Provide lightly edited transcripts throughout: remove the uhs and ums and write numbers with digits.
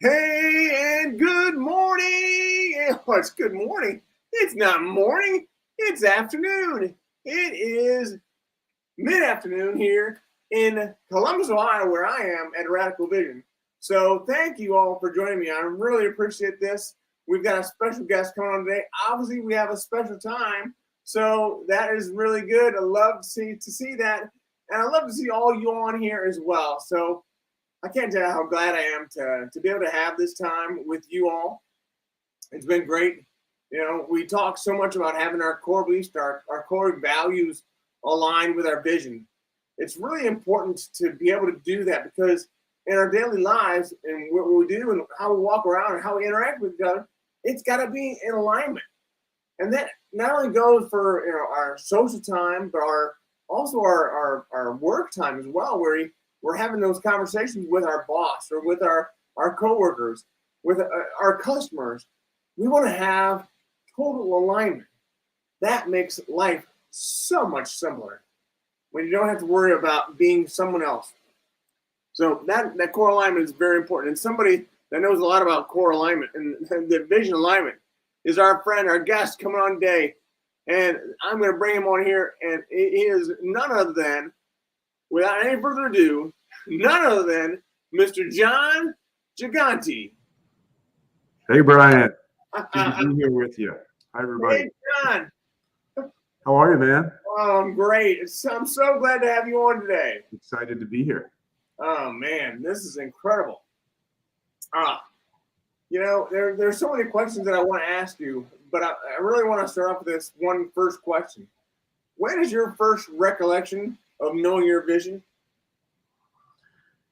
Hey, and good morning. Oh, it's good morning. It's not morning. It's afternoon. It is mid-afternoon here in Columbus, Ohio, where I am at Radical Vision. So thank you all for joining me. I really appreciate this. We've got a special guest coming on today. Obviously, we have a special time, so that is really good. I love to see that, and I love to see all you on here as well. So I can't tell you how glad I am to be able to have this time with you all. It's been great. You know, we talk so much about having our core beliefs, our core values aligned with our vision. It's really important to be able to do that because in our daily lives and what we do and how we walk around and how we interact with each other, it's got to be in alignment. And that not only goes for our social time, but also our work time as well, where we're having those conversations with our boss or with our coworkers, with our customers. We want to have total alignment. That makes life so much simpler when you don't have to worry about being someone else. So that core alignment is very important. And somebody that knows a lot about core alignment and the vision alignment is our friend, our guest coming on today. And I'm going to bring him on here. And he is none other than, without any further ado, none other than Mr. Jon Giganti. Hey, Brian. Good to be here with you. Hi, everybody. Hey, Jon. How are you, man? Oh, I'm great. I'm so glad to have you on today. Excited to be here. Oh, man, this is incredible. There's so many questions that I want to ask you, but I really want to start off with this one first question. When is your first recollection of knowing your vision?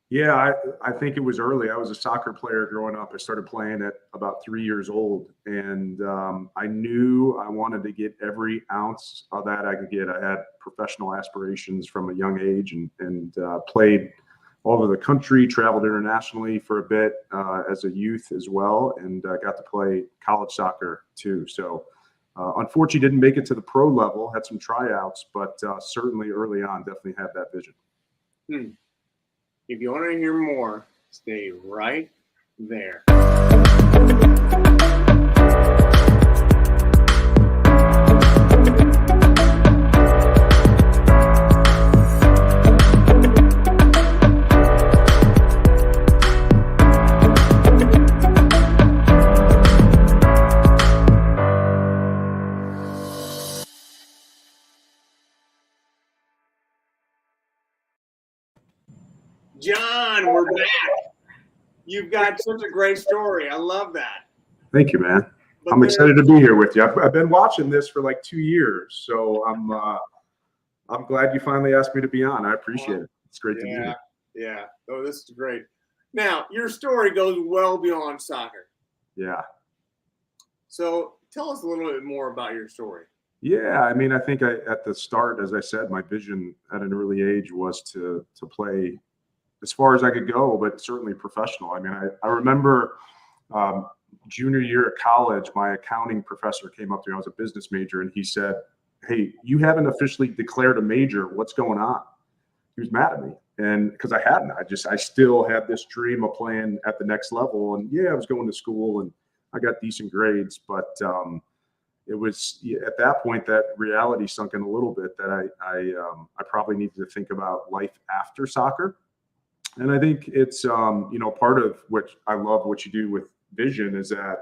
Yeah, I think it was early. I was a soccer player growing up. I started playing at about 3 years old, and I knew I wanted to get every ounce of that I could get. I had professional aspirations from a young age and played all over the country, traveled internationally for a bit as a youth as well, and got to play college soccer too. So unfortunately didn't make it to the pro level, had some tryouts, but certainly early on definitely had that vision. If you want to hear more, stay right there. Jon, we're back. You've got such a great story. I love that. Thank you, man. I'm excited to be here with you. I've been watching this for like 2 years, so I'm glad you finally asked me to be on. I appreciate it. It's great to be here. Yeah. Oh, this is great. Now, your story goes well beyond soccer. Yeah. So tell us a little bit more about your story. Yeah, I mean, I think at the start, as I said, my vision at an early age was to play as far as I could go, but certainly professional. I mean, I remember junior year at college, my accounting professor came up to me. I was a business major, and he said, "Hey, you haven't officially declared a major. What's going on?" He was mad at me, and because I hadn't, I still had this dream of playing at the next level. And yeah, I was going to school, and I got decent grades, but it was at that point that reality sunk in a little bit that I probably needed to think about life after soccer. And I think it's, part of what I love what you do with vision is that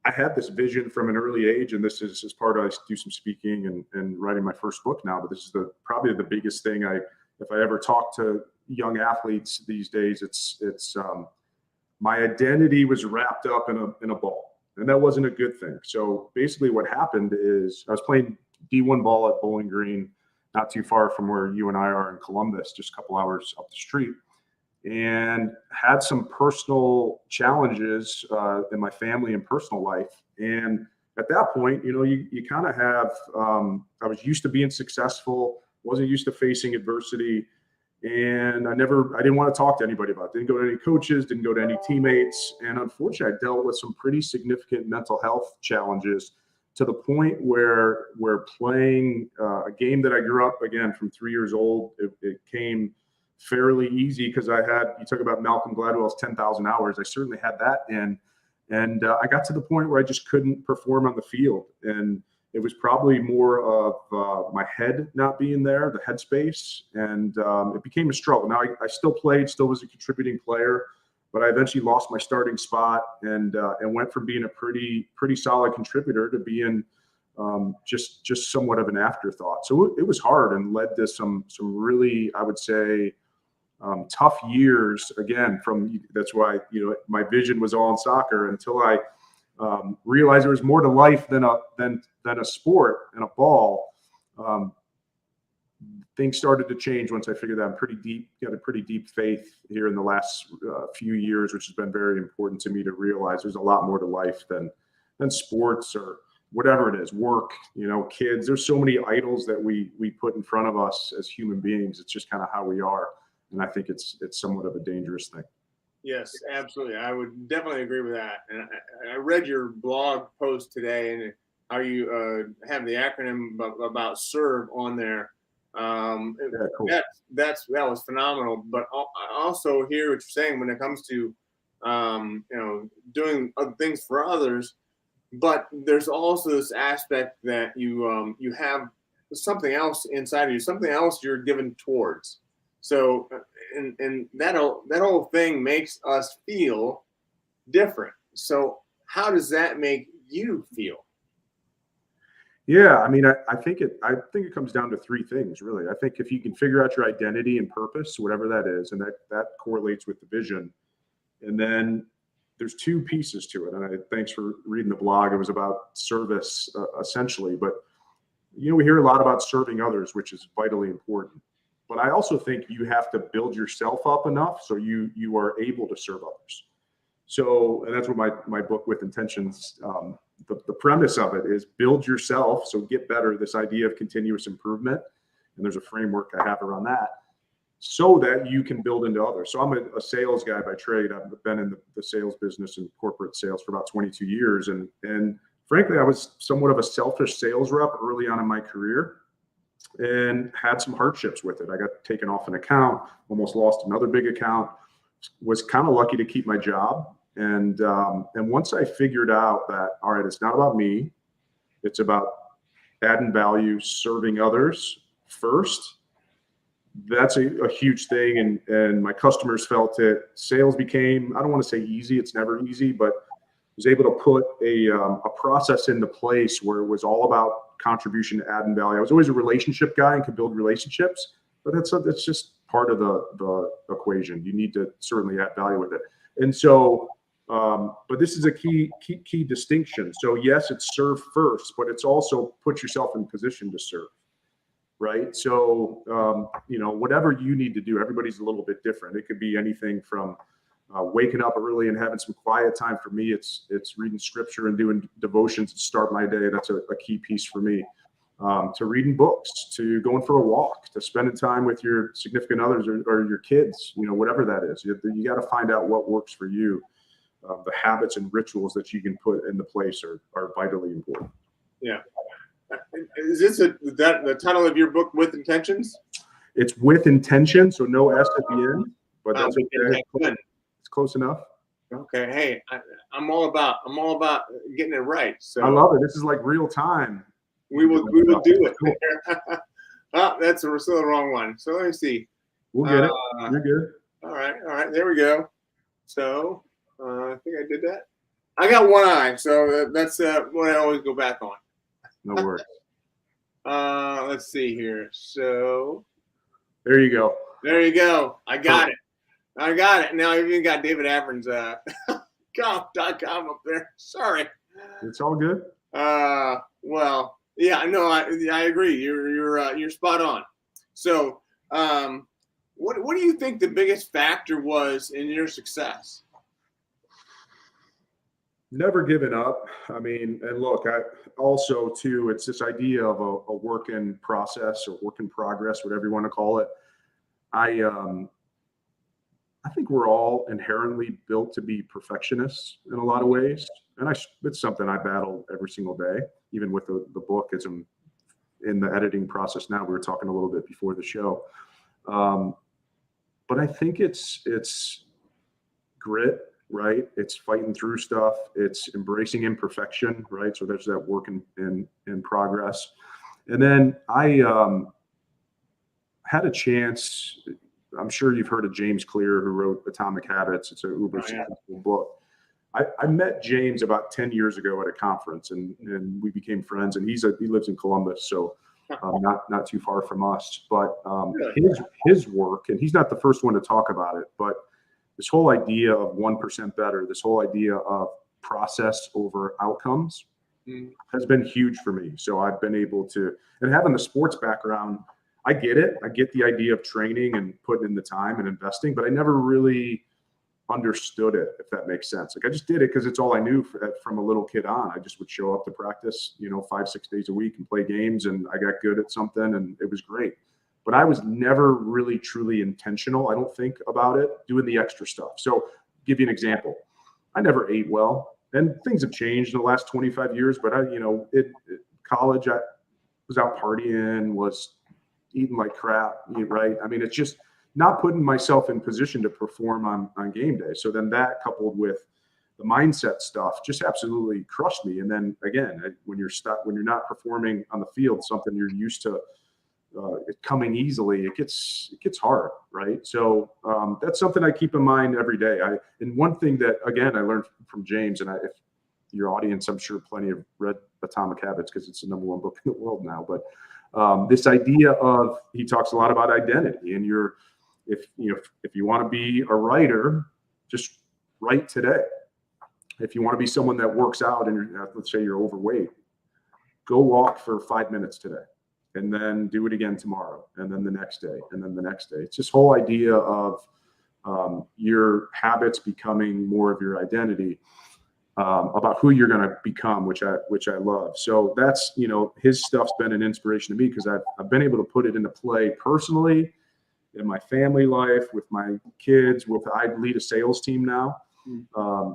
I had this vision from an early age, and this is as part of, I do some speaking and writing my first book now, but this is probably the biggest thing if I ever talk to young athletes these days, it's my identity was wrapped up in a ball, and that wasn't a good thing. So basically what happened is I was playing D1 ball at Bowling Green, not too far from where you and I are in Columbus, just a couple hours up the street. and had some personal challenges in my family and personal life. And at that point, you kind of have, I was used to being successful, wasn't used to facing adversity. And I didn't want to talk to anybody about it. Didn't go to any coaches, didn't go to any teammates. And unfortunately, I dealt with some pretty significant mental health challenges to the point where playing a game that I grew up, again, from 3 years old, it came fairly easy because you talk about Malcolm Gladwell's 10,000 hours. I certainly had that in. And I got to the point where I just couldn't perform on the field. And it was probably more of my head not being there, the headspace, and it became a struggle. Now, I still played, still was a contributing player, but I eventually lost my starting spot and went from being a pretty solid contributor to being just somewhat of an afterthought. So it was hard and led to some really, I would say, tough years. Again, that's why my vision was all in soccer until I realized there was more to life than a sport and a ball. Things started to change once I figured that I'm got a pretty deep faith here in the last few years, which has been very important to me to realize there's a lot more to life than sports or whatever it is, work, kids. There's so many idols that we put in front of us as human beings. It's just kind of how we are. And I think it's somewhat of a dangerous thing. Yes, absolutely. I would definitely agree with that. And I read your blog post today and how you have the acronym about SERVE on there. Yeah, cool. That was phenomenal. But I also hear what you're saying when it comes to doing other things for others. But there's also this aspect that you have something else inside of you, something else you're given towards. So, and that whole thing makes us feel different. So how does that make you feel? Yeah, I mean, I think it comes down to three things, really. I think if you can figure out your identity and purpose, whatever that is, and that correlates with the vision, and then there's two pieces to it. And thanks for reading the blog. It was about service, essentially. But we hear a lot about serving others, which is vitally important. But I also think you have to build yourself up enough so you are able to serve others. So, and that's what my book With Intentions, the premise of it is build yourself, so get better, this idea of continuous improvement. And there's a framework I have around that so that you can build into others. So I'm a sales guy by trade. I've been in the sales business and corporate sales for about 22 years. And frankly, I was somewhat of a selfish sales rep early on in my career and had some hardships with it. I got taken off an account, almost lost another big account, was kind of lucky to keep my job. And once I figured out that, all right, it's not about me, it's about adding value, serving others first. That's a huge thing. And my customers felt it. Sales became, I don't want to say easy, it's never easy, but was able to put a process into place where it was all about contribution, adding value. I was always a relationship guy and could build relationships, but that's just part of the equation. You need to certainly add value with it. And so, but this is a key distinction. So yes, it's serve first, but it's also put yourself in position to serve, right? So, whatever you need to do, everybody's a little bit different. It could be anything from waking up early and having some quiet time. For me, it's reading scripture and doing devotions to start my day. That's a key piece for me. To reading books, to going for a walk, to spending time with your significant others or your kids, whatever that is. You got to find out what works for you. The habits and rituals that you can put into place are vitally important. Yeah. Is this the title of your book, With Intentions? It's With Intention, so no S at the end, but that's okay. It's close enough. Okay. Hey, I'm all about getting it right. So I love it. This is like real time. We will do it. Oh, that's still the wrong one. So let me see. We'll get it. You're good. All right. There we go. So I think I did that. I got one eye, so that's what I always go back on. No worries. Let's see here. So there you go. I got it. Now I even got David Avern's golf.com up there. Sorry. It's all good. Well, yeah, no, I agree. You're spot on. So What do you think the biggest factor was in your success? Never giving up. I mean, and look, I also too, it's this idea of a work in process or work in progress, whatever you want to call it. I think we're all inherently built to be perfectionists in a lot of ways. And it's something I battle every single day, even with the book as I'm in the editing process now. We were talking a little bit before the show. But I think it's grit, right? It's fighting through stuff. It's embracing imperfection, right? So there's that work in progress. And then I had a chance. I'm sure you've heard of James Clear, who wrote Atomic Habits. It's an uber successful book. I met James about 10 years ago at a conference, and we became friends. And he lives in Columbus, so not too far from us. But his work, and he's not the first one to talk about it, but this whole idea of 1% better, this whole idea of process over outcomes has been huge for me. So I've been able to, and having the sports background, I get it. I get the idea of training and putting in the time and investing, but I never really understood it, if that makes sense. Like I just did it because it's all I knew from a little kid on. I just would show up to practice, 5-6 days a week and play games, and I got good at something, and it was great. But I was never really truly intentional, I don't think, about it, doing the extra stuff. So give you an example. I never ate well, and things have changed in the last 25 years, but college, I was out partying, was eating like crap, right? I mean, it's just not putting myself in position to perform on game day. So then that coupled with the mindset stuff just absolutely crushed me. And then again, when you're not performing on the field, something you're used to it coming easily, it gets hard, right? So that's something I keep in mind every day. And one thing that, again, I learned from James, and if your audience, I'm sure plenty have read Atomic Habits because it's the #1 book in the world now, but this idea of, he talks a lot about identity, and if you want to be a writer, just write today. If you want to be someone that works out and let's say you're overweight, go walk for 5 minutes today, and then do it again tomorrow, and then the next day, and then the next day. It's this whole idea of your habits becoming more of your identity, about who you're going to become, which I love. So that's, his stuff's been an inspiration to me because I've been able to put it into play personally in my family life, with my kids, I lead a sales team now,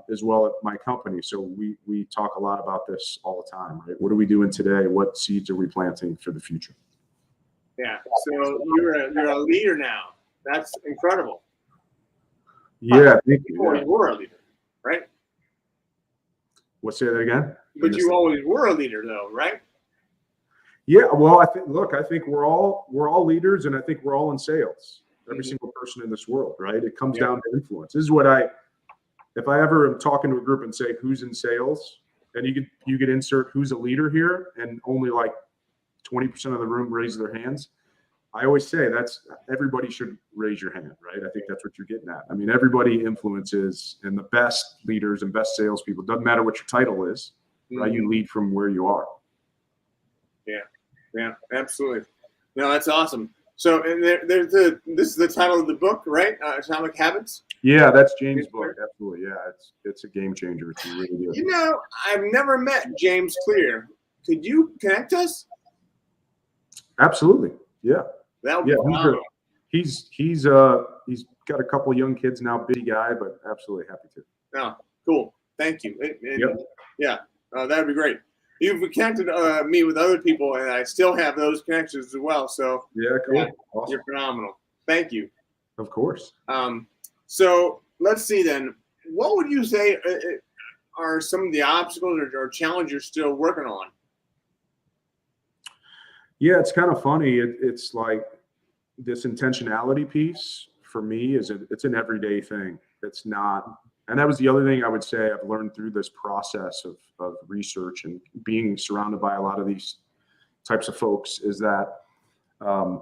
as well at my company. So we talk a lot about this all the time, right? What are we doing today? What seeds are we planting for the future? Yeah. So you're a leader now. That's incredible. Yeah. Thank you. You always were a leader, right? Say that again? But you always were a leader though, right? Yeah, well, I think we're all leaders, and I think we're all in sales. Every single person in this world, right? It comes down to influence. This is what if I ever am talking to a group and say who's in sales, and you could insert who's a leader here, and only like 20% of the room raise their hands. I always say everybody should raise your hand, right? I think that's what you're getting at. I mean, everybody influences, and the best leaders and best salespeople, doesn't matter what your title is, right? You lead from where you are. Yeah, absolutely. No, that's awesome. So, and this is the title of the book, right? Atomic Habits. Yeah, that's James' book. Absolutely. Yeah, it's a game changer. It's really good. I've never met James Clear. Could you connect us? Absolutely. Yeah. That would be phenomenal. He's got a couple of young kids now, big guy, but absolutely happy to. Oh, cool. Thank you. Yep. Yeah, that'd be great. You've connected me with other people, and I still have those connections as well. So yeah, cool. Yeah, awesome. You're phenomenal. Thank you. Of course. So let's see then. What would you say are some of the obstacles or challenges you're still working on? Yeah, it's kind of funny. It's like this intentionality piece for me it's an everyday thing. It's not. And that was the other thing I would say I've learned through this process of research and being surrounded by a lot of these types of folks is that I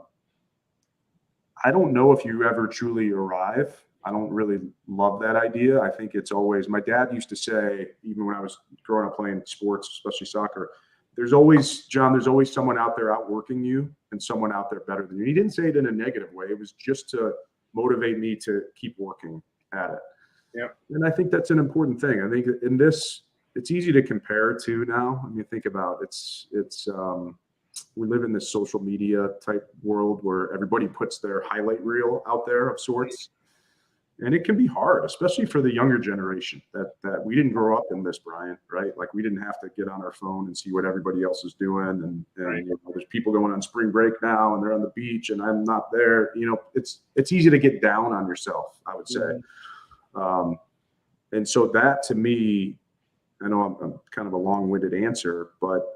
don't know if you ever truly arrive. I don't really love that idea. I think it's always, my dad used to say, even when I was growing up playing sports, especially soccer, there's always someone out there outworking you and someone out there better than you. He didn't say it in a negative way. It was just to motivate me to keep working at it. Yeah. And I think that's an important thing. I think in this, it's easy to compare to now. I mean, think about we live in this social media type world where everybody puts their highlight reel out there of sorts. And it can be hard, especially for the younger generation that we didn't grow up in this, Brian, right? Like we didn't have to get on our phone and see what everybody else is doing. And right. You know, there's people going on spring break now and they're on the beach and I'm not there. You know, it's easy to get down on yourself, I would say. Mm-hmm. And so that to me, I know I'm kind of a long-winded answer, but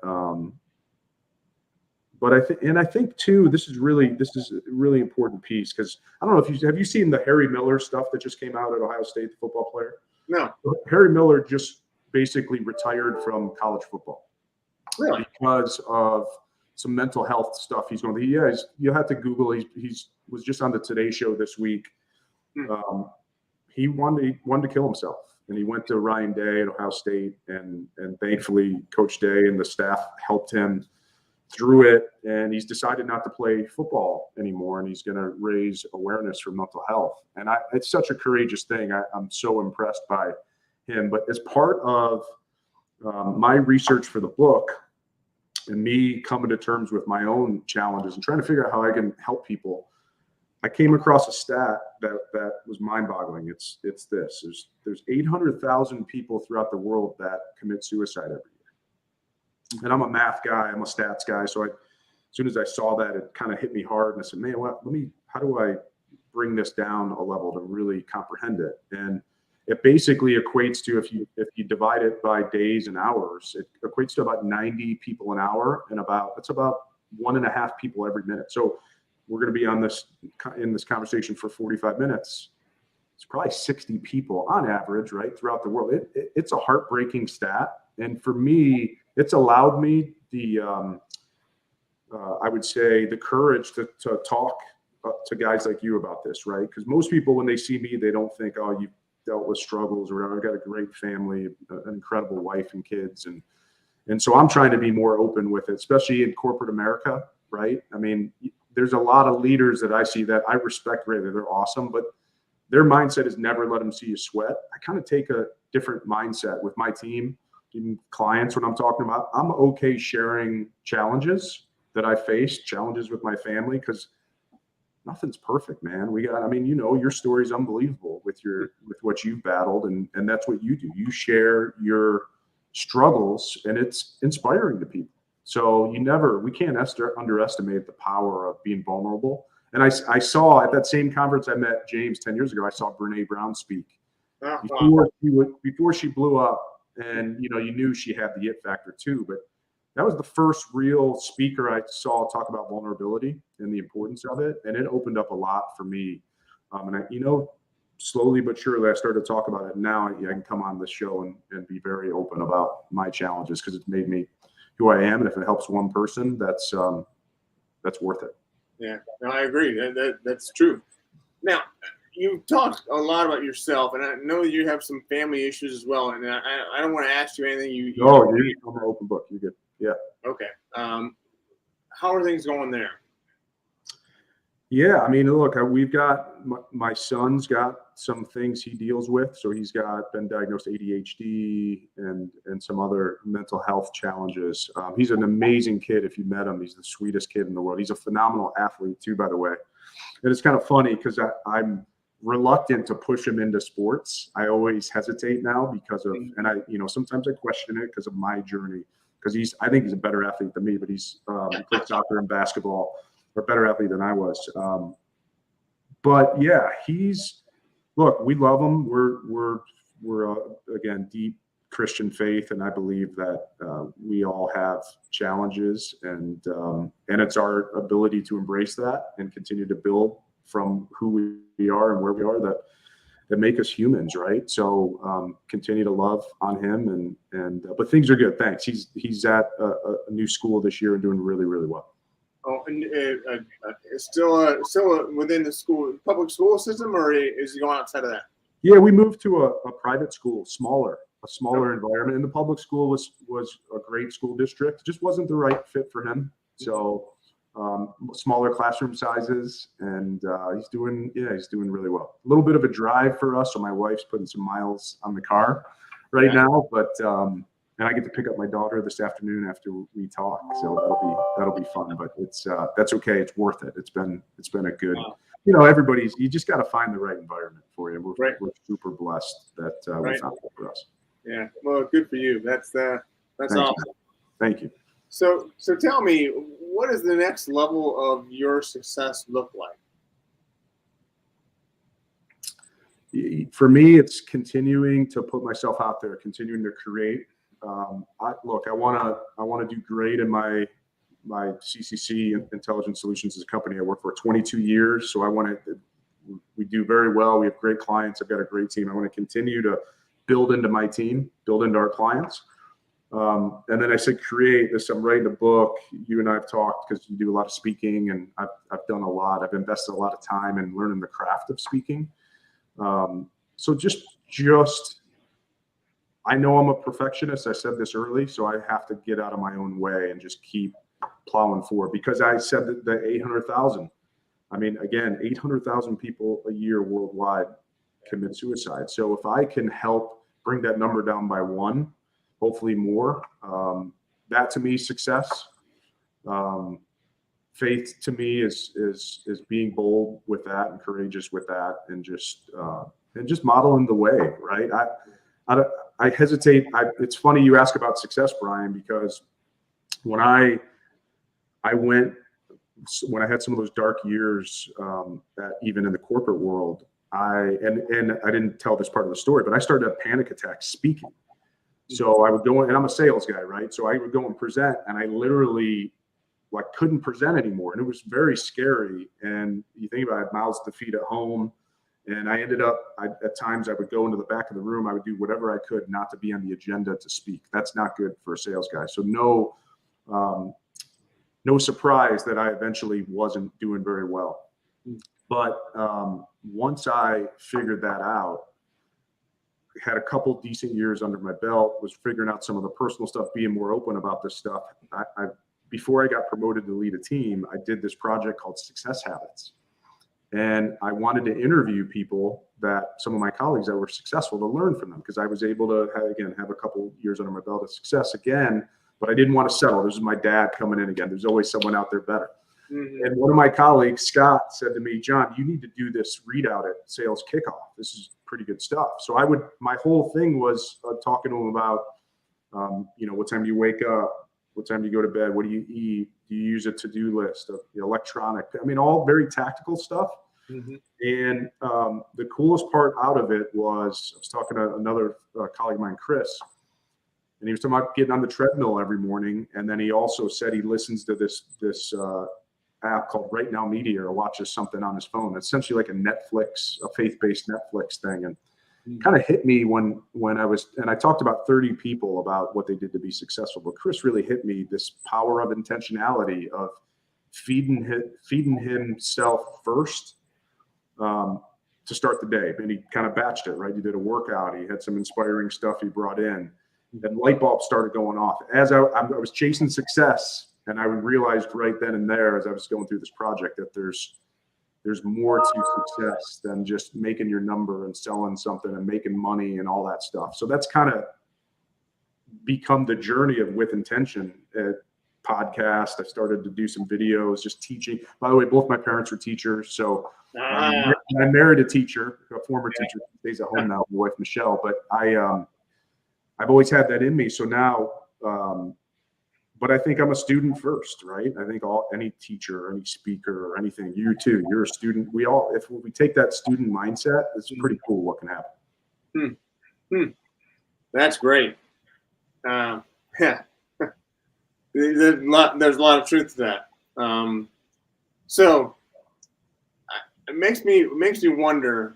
I think too, this is a really important piece because I don't know if have you seen the Harry Miller stuff that just came out at Ohio State, the football player? No. Harry Miller just basically retired from college football. Really? Because of some mental health stuff he's going through. Yeah, you have to Google. He was just on the Today Show this week. He wanted to kill himself. And he went to Ryan Day at Ohio State, and thankfully Coach Day and the staff helped him through it. And he's decided not to play football anymore, and he's going to raise awareness for mental health. And it's such a courageous thing. I'm so impressed by him. But as part of my research for the book and me coming to terms with my own challenges and trying to figure out how I can help people, I came across a stat that was mind-boggling. It's this: there's 800,000 people throughout the world that commit suicide every year. And I'm a math guy, I'm a stats guy, so as soon as I saw that, it kind of hit me hard, and I said, man, how do I bring this down a level to really comprehend it? And it basically equates to, if you divide it by days and hours, it equates to about 90 people an hour, and it's about 1.5 people every minute. So we're going to be in this conversation for 45 minutes. It's probably 60 people on average, right, throughout the world. It's a heartbreaking stat. And for me, it's allowed me I would say the courage to talk to guys like you about this, right? Because most people, when they see me, they don't think, oh, you've dealt with struggles or whatever. I've got a great family, an incredible wife and kids. And so I'm trying to be more open with it, especially in corporate America, right? I mean, there's a lot of leaders that I see that I respect greatly. They're awesome, but their mindset is never let them see you sweat. I kind of take a different mindset with my team, even clients, when I'm talking about. I'm okay sharing challenges that I face, challenges with my family, because nothing's perfect, man. Your story is unbelievable with what you've battled, and that's what you do. You share your struggles, and it's inspiring to people. So we can't underestimate the power of being vulnerable. And I saw at that same conference I met James 10 years ago, I saw Brene Brown speak before she blew up, and you knew she had the it factor too. But that was the first real speaker I saw talk about vulnerability and the importance of it, and it opened up a lot for me. Slowly but surely I started to talk about it. Now I can come on this show and be very open about my challenges because it's made me who I am, and if it helps one person, that's worth it. Yeah, no, I agree. That's true. Now, you talked a lot about yourself, and I know you have some family issues as well. And I don't want to ask you anything. I'm an open book. You're good. Yeah. Okay. How are things going there? Yeah, I mean, look, we've got my son's got some things he deals with. So he's been diagnosed ADHD and some other mental health challenges. He's an amazing kid. If you met him, he's the sweetest kid in the world. He's a phenomenal athlete too, by the way. And it's kind of funny because I'm reluctant to push him into sports. I always hesitate now because of, and sometimes I question it because of my journey. Because I think he's a better athlete than me, but he played soccer and basketball. A better athlete than I was. But yeah, look, we love him. We're again, deep Christian faith. And I believe that we all have challenges, and it's our ability to embrace that and continue to build from who we are and where we are that make us humans, right? So continue to love on him, but things are good. Thanks. He's at a new school this year and doing really, really well. Oh, and still within the public school system, or is he going outside of that? Yeah, we moved to a private school, a smaller environment. And the public school was a great school district. It just wasn't the right fit for him. So smaller classroom sizes, and he's doing really well. A little bit of a drive for us, so my wife's putting some miles on the car right now, but and I get to pick up my daughter this afternoon after we talk, so that'll be fun. But it's that's okay. It's worth it. It's been a good. You know, you just got to find the right environment for you. We're super blessed that we found it for us. Yeah, well, good for you. That's awesome. Thank you. So tell me, what does the next level of your success look like? For me, it's continuing to put myself out there, continuing to create. I want to do great in my CCC Intelligent Solutions is a company I worked for 22 years. So we do very well. We have great clients. I've got a great team. I want to continue to build into my team, build into our clients. And then I said, create this. I'm writing a book. You and I have talked because you do a lot of speaking, and I've done a lot. I've invested a lot of time in learning the craft of speaking. So just I know I'm a perfectionist. I said this early, so I have to get out of my own way and just keep plowing forward, because I said that the 800,000, I mean, again, 800,000 people a year worldwide commit suicide. So if I can help bring that number down by one, hopefully more, that to me is success. Faith to me is being bold with that and courageous with that, and just modeling the way, right? I hesitate. It's funny you ask about success, Brian, because when I had some of those dark years, even in the corporate world, and I didn't tell this part of the story, but I started to have panic attacks speaking. So I would go in, and I'm a sales guy, right? So I would go and present, and I literally couldn't present anymore, and it was very scary. And you think about it, mouths to feet at home. And I ended up, at times I would go into the back of the room. I would do whatever I could not to be on the agenda to speak. That's not good for a sales guy. So no surprise that I eventually wasn't doing very well. But once I figured that out, had a couple decent years under my belt, was figuring out some of the personal stuff, being more open about this stuff. Before I got promoted to lead a team, I did this project called Success Habits. And I wanted to interview people, some of my colleagues that were successful, to learn from them, because I was able to have a couple years under my belt of success again, but I didn't want to settle. This is my dad coming in again. There's always someone out there better. Mm-hmm. And one of my colleagues, Scott, said to me, John, you need to do this readout at sales kickoff. This is pretty good stuff. So my whole thing was talking to him about, what time do you wake up? What time do you go to bed? What do you eat? Do you use a to-do list of electronic? I mean, all very tactical stuff. Mm-hmm. And the coolest part out of it was, I was talking to another colleague of mine, Chris, and he was talking about getting on the treadmill every morning. And then he also said he listens to this app called Right Now Media, or watches something on his phone. It's essentially like a faith-based Netflix thing. And kind of hit me when I talked about 30 people about what they did to be successful. But Chris really hit me, this power of intentionality, of feeding himself first to start the day. And he kind of batched it, right? He did a workout. He had some inspiring stuff he brought in. And light bulbs started going off. As I was chasing success, and I realized right then and there, as I was going through this project, that there's more to success than just making your number and selling something and making money and all that stuff. So that's kind of become the journey of With Intention podcast. I started to do some videos, just teaching. By the way, both my parents were teachers. So I married a teacher, a former teacher, who stays at home now, my wife, Michelle. But I've always had that in me. So now, but I think I'm a student first, right? I think any teacher, any speaker, or anything, you too, you're a student. If we take that student mindset, it's pretty cool what can happen. That's great. Yeah. There's a lot of truth to that. So it makes me wonder,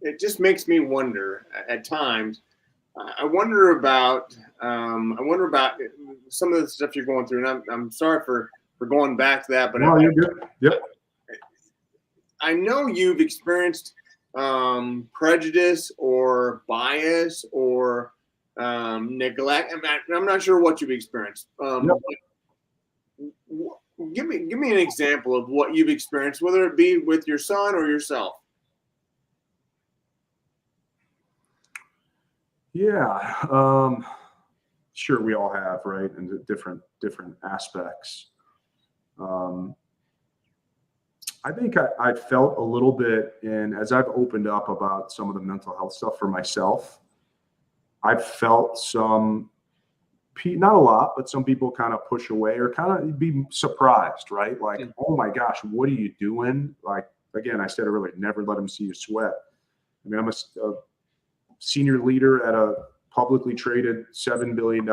it just makes me wonder at times. I wonder about some of the stuff you're going through, and I'm sorry for going back to that, but no, you're good. Yep. I know you've experienced prejudice or bias or neglect. I'm not sure what you've experienced. Give me an example of what you've experienced, whether it be with your son or yourself. Yeah, sure, we all have, right, and different aspects. I think I felt a little bit as I've opened up about some of the mental health stuff for myself. I've felt some, not a lot, but some people kind of push away or kind of be surprised, right? Like, oh my gosh, what are you doing? Like, again, I said earlier, never let them see you sweat. I mean, I'm a senior leader at a publicly traded $7 billion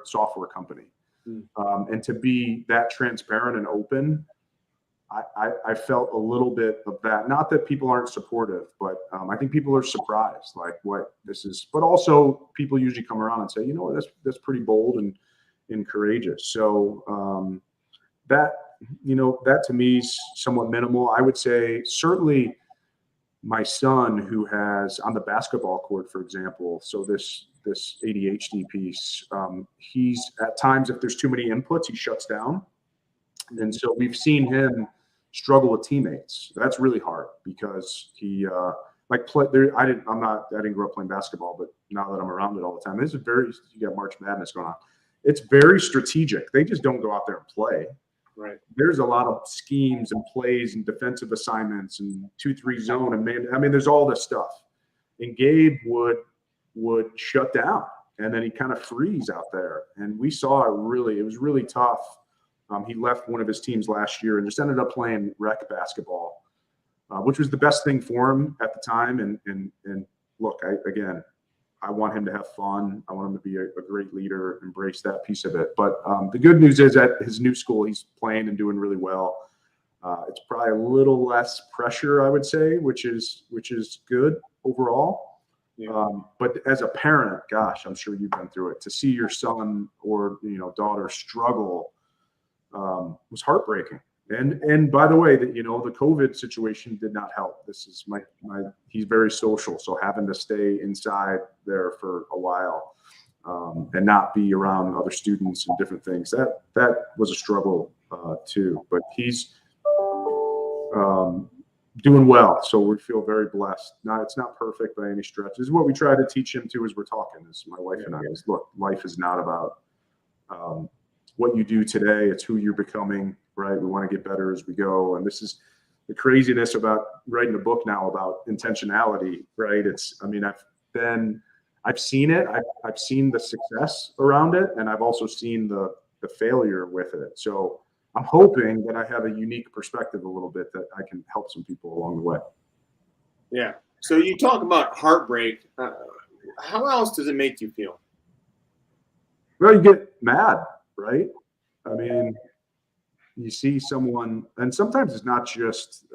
software company. And to be that transparent and open, I felt a little bit of that. Not that people aren't supportive, but I think people are surprised, like what this is. But also, people usually come around and say, you know, that's pretty bold and courageous. So that to me is somewhat minimal. I would say certainly my son, who has on the basketball court, for example. So this ADHD piece, he's at times, if there's too many inputs, he shuts down. And so we've seen him struggle with teammates. That's really hard because he I didn't grow up playing basketball, but now that I'm around it all the time, you got March Madness going on. It's very strategic. They just don't go out there and play. Right. There's a lot of schemes and plays and defensive assignments and 2-3 zone and man. I mean, there's all this stuff. And Gabe would shut down, and then he kind of freeze out there. And we saw it was really tough. He left one of his teams last year and just ended up playing rec basketball, which was the best thing for him at the time. And look, I want him to have fun. I want him to be a great leader, embrace that piece of it. But the good news is at his new school, he's playing and doing really well. It's probably a little less pressure, I would say, which is good overall. Yeah. But as a parent, gosh, I'm sure you've been through it. To see your son or daughter struggle was heartbreaking. And by the way, that the COVID situation did not help. This is he's very social, so having to stay inside there for a while and not be around other students and different things, that was a struggle too. But he's doing well, so we feel very blessed. It's not perfect by any stretch. This is what we try to teach him too as we're talking. Is my wife and I is, look, life is not about what you do today. It's who you're becoming, right? We want to get better as we go. And this is the craziness about writing a book now about intentionality, right? I've seen it. I've seen the success around it, and I've also seen the failure with it. So I'm hoping that I have a unique perspective a little bit that I can help some people along the way. Yeah. So you talk about heartbreak. How else does it make you feel? Well, you get mad, right? I mean, you see someone, and sometimes it's not just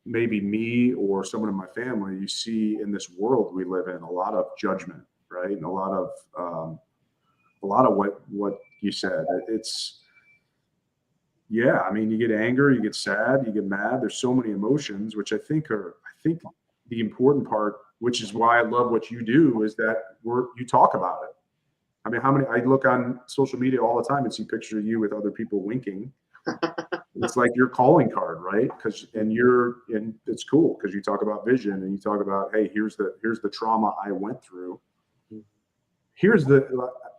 maybe me or someone in my family. You see in this world we live in a lot of judgment, right? And a lot of what you said. I mean, you get anger, you get sad, you get mad. There's so many emotions, which I think the important part, which is why I love what you do, is that you talk about it. I mean, I look on social media all the time and see pictures of you with other people winking. It's like your calling card, right? And it's cool because you talk about vision and you talk about, hey, here's the trauma I went through.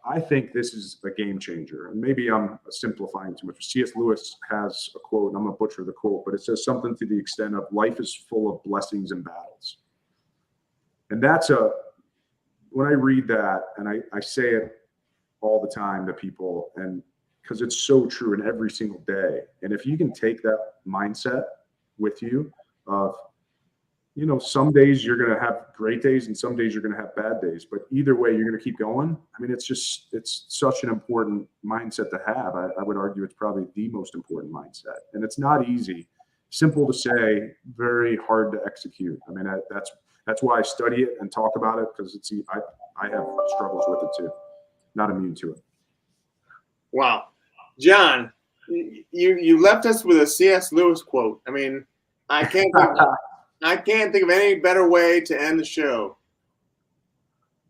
I think this is a game changer. And maybe I'm simplifying too much. C.S. Lewis has a quote, and I'm going to butcher the quote, but it says something to the extent of life is full of blessings and battles. And when I read that, and I say it all the time to people, and because it's so true in every single day. And if you can take that mindset with you of, some days you're going to have great days and some days you're going to have bad days, but either way, you're going to keep going. I mean, it's such an important mindset to have. I would argue it's probably the most important mindset, and it's not easy, simple to say, very hard to execute. I mean, that's why I study it and talk about it, because I have struggles with it too. Not immune to it. Wow. Jon, you left us with a C.S. Lewis quote. I mean, I can't think of any better way to end the show.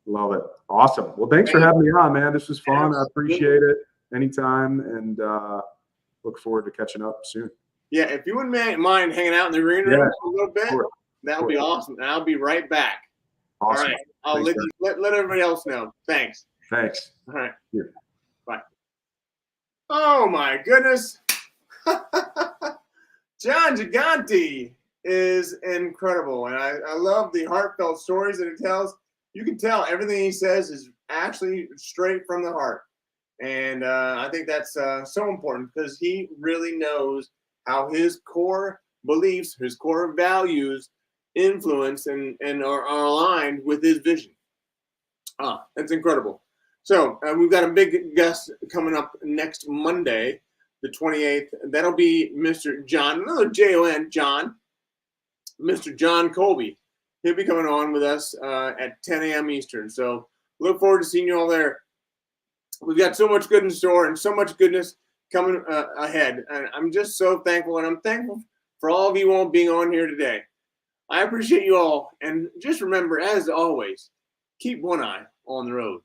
Love it. Awesome. Well, thanks for having me on, man. This was fun. I appreciate it. Anytime, and look forward to catching up soon. Yeah, if you wouldn't mind hanging out in the green room for a little bit, that would be awesome. And I'll be right back. Awesome. All right. I'll let everybody else know. Thanks. Thanks. All right. Yeah. Bye. Oh my goodness. Jon Giganti is incredible. And I love the heartfelt stories that he tells. You can tell everything he says is actually straight from the heart. And I think that's so important because he really knows how his core beliefs, his core values influence and are aligned with his vision. That's incredible. So we've got a big guest coming up next Monday, the 28th. That'll be Mr. John, another Jon, John, Mr. John Colby. He'll be coming on with us at 10 a.m. Eastern. So look forward to seeing you all there. We've got so much good in store and so much goodness coming ahead. And I'm just so thankful, and I'm thankful for all of you all being on here today. I appreciate you all. And just remember, as always, keep one eye on the road.